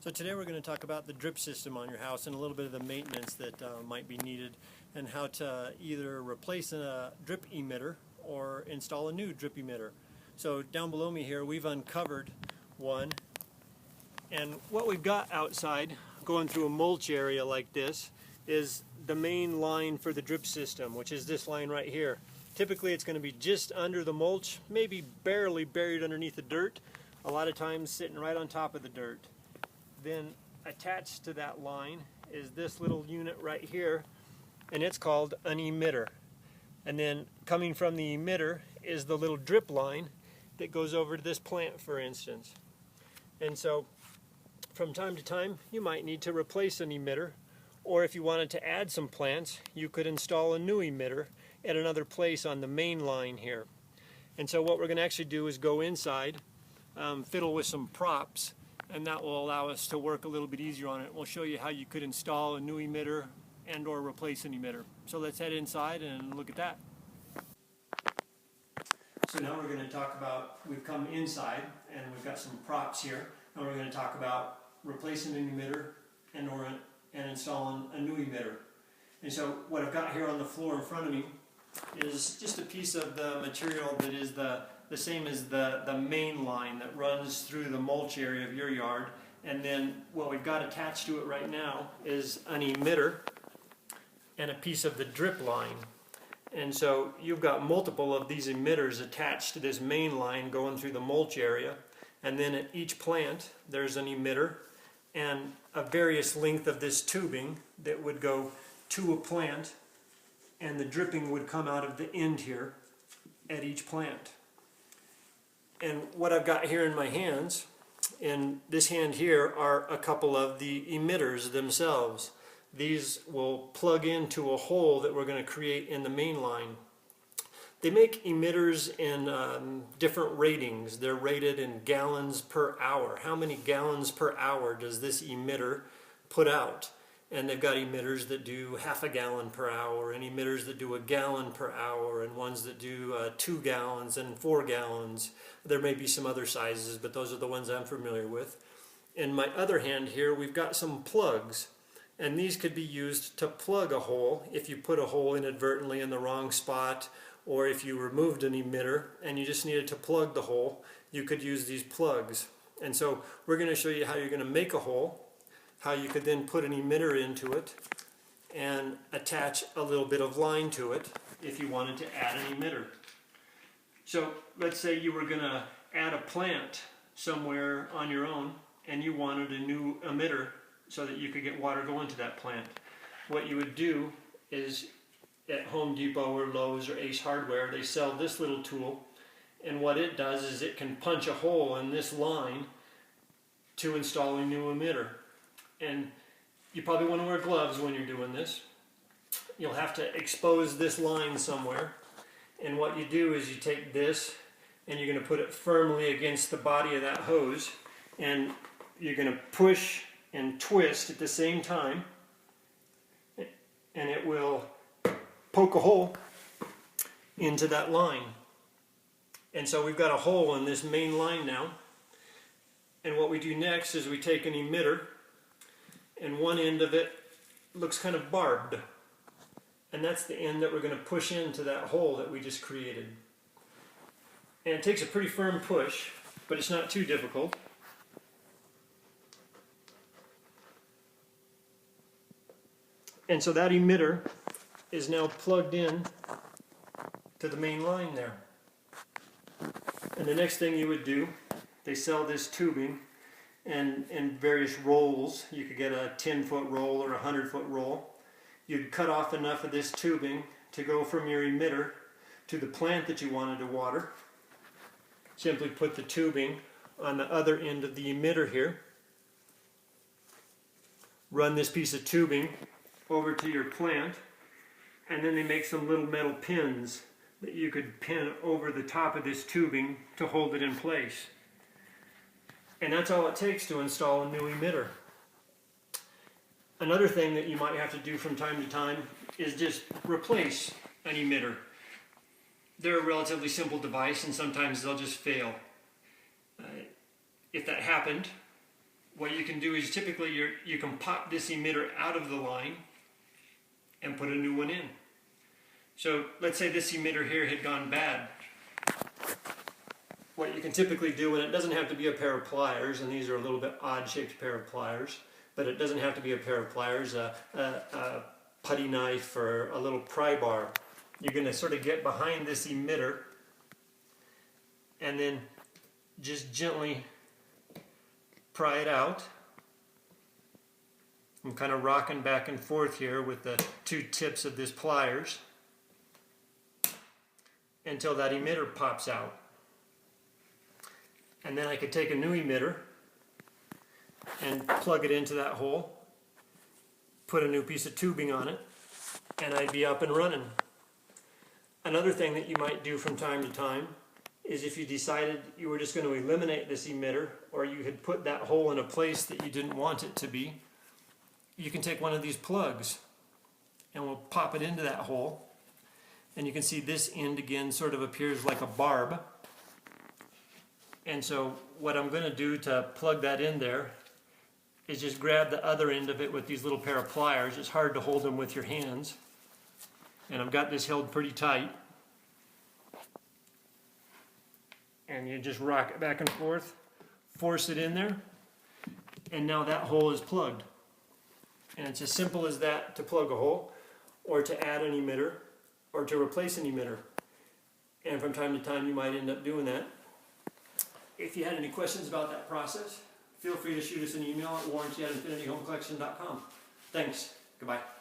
So today we're going to talk about the drip system on your house and a little bit of the maintenance that might be needed and how to either replace a drip emitter or install a new drip emitter. So down below me here we've uncovered one, and what we've got outside going through a mulch area like this is the main line for the drip system, which is this line right here. Typically it's going to be just under the mulch, maybe barely buried underneath the dirt, a lot of times sitting right on top of the dirt. Then attached to that line is this little unit right here, and it's called an emitter. And then coming from the emitter is the little drip line that goes over to this plant, for instance. And so from time to time you might need to replace an emitter, or if you wanted to add some plants you could install a new emitter at another place on the main line here. And so what we're going to actually do is go inside, fiddle with some props, and that will allow us to work a little bit easier on it. We'll show you how you could install a new emitter and or replace an emitter. So let's head inside and look at that. So now we're going to talk about, we've come inside and we've got some props here, and we're going to talk about replacing an emitter and installing a new emitter. And so what I've got here on the floor in front of me is just a piece of the material that is the same as the main line that runs through the mulch area of your yard. And then what we've got attached to it right now is an emitter and a piece of the drip line. And so you've got multiple of these emitters attached to this main line going through the mulch area, and then at each plant there's an emitter and a various length of this tubing that would go to a plant, and the dripping would come out of the end here at each plant. And what I've got here in my hands, in this hand here, are a couple of the emitters themselves. These will plug into a hole that we're going to create in the main line. They make emitters in different ratings. They're rated in gallons per hour. How many gallons per hour does this emitter put out? And they've got emitters that do half a gallon per hour, and emitters that do a gallon per hour, and ones that do 2 gallons and 4 gallons. There may be some other sizes, but those are the ones I'm familiar with. In my other hand here, we've got some plugs, and these could be used to plug a hole if you put a hole inadvertently in the wrong spot, or if you removed an emitter and you just needed to plug the hole, you could use these plugs. And so we're going to show you how you're going to make a hole, how you could then put an emitter into it and attach a little bit of line to it if you wanted to add an emitter. So let's say you were going to add a plant somewhere on your own and you wanted a new emitter so that you could get water going to that plant. What you would do is at Home Depot or Lowe's or Ace Hardware, they sell this little tool, and what it does is it can punch a hole in this line to install a new emitter. And you probably want to wear gloves when you're doing this. You'll have to expose this line somewhere, and what you do is you take this and you're going to put it firmly against the body of that hose, and you're going to push and twist at the same time, and it will poke a hole into that line. And so we've got a hole in this main line now, and what we do next is we take an emitter, and one end of it looks kind of barbed, and that's the end that we're going to push into that hole that we just created. And it takes a pretty firm push, but it's not too difficult. And so that emitter is now plugged in to the main line there. And the next thing you would do, they sell this tubing and in various rolls. You could get a 10-foot roll or a 100-foot roll. You'd cut off enough of this tubing to go from your emitter to the plant that you wanted to water. Simply put the tubing on the other end of the emitter here. Run this piece of tubing over to your plant, and then they make some little metal pins that you could pin over the top of this tubing to hold it in place. And that's all it takes to install a new emitter. Another thing that you might have to do from time to time is just replace an emitter. They're a relatively simple device, and sometimes they'll just fail. If that happened, what you can do is typically you can pop this emitter out of the line and put a new one in. So let's say this emitter here had gone bad. What you can typically do, and it doesn't have to be a pair of pliers, and these are a little bit odd shaped pair of pliers, but it doesn't have to be a pair of pliers, a putty knife or a little pry bar. You're going to sort of get behind this emitter and then just gently pry it out. I'm kind of rocking back and forth here with the two tips of this pliers until that emitter pops out. And then I could take a new emitter and plug it into that hole, put a new piece of tubing on it, and I'd be up and running. Another thing that you might do from time to time is if you decided you were just going to eliminate this emitter, or you had put that hole in a place that you didn't want it to be, you can take one of these plugs and we'll pop it into that hole, and you can see this end again sort of appears like a barb. And so what I'm going to do to plug that in there is just grab the other end of it with these little pair of pliers. It's hard to hold them with your hands, and I've got this held pretty tight, and you just rock it back and forth, force it in there, and now that hole is plugged. And it's as simple as that to plug a hole, or to add an emitter, or to replace an emitter. And from time to time you might end up doing that. If you had any questions about that process, feel free to shoot us an email at warranty@infinityhomecollection.com. Thanks. Goodbye.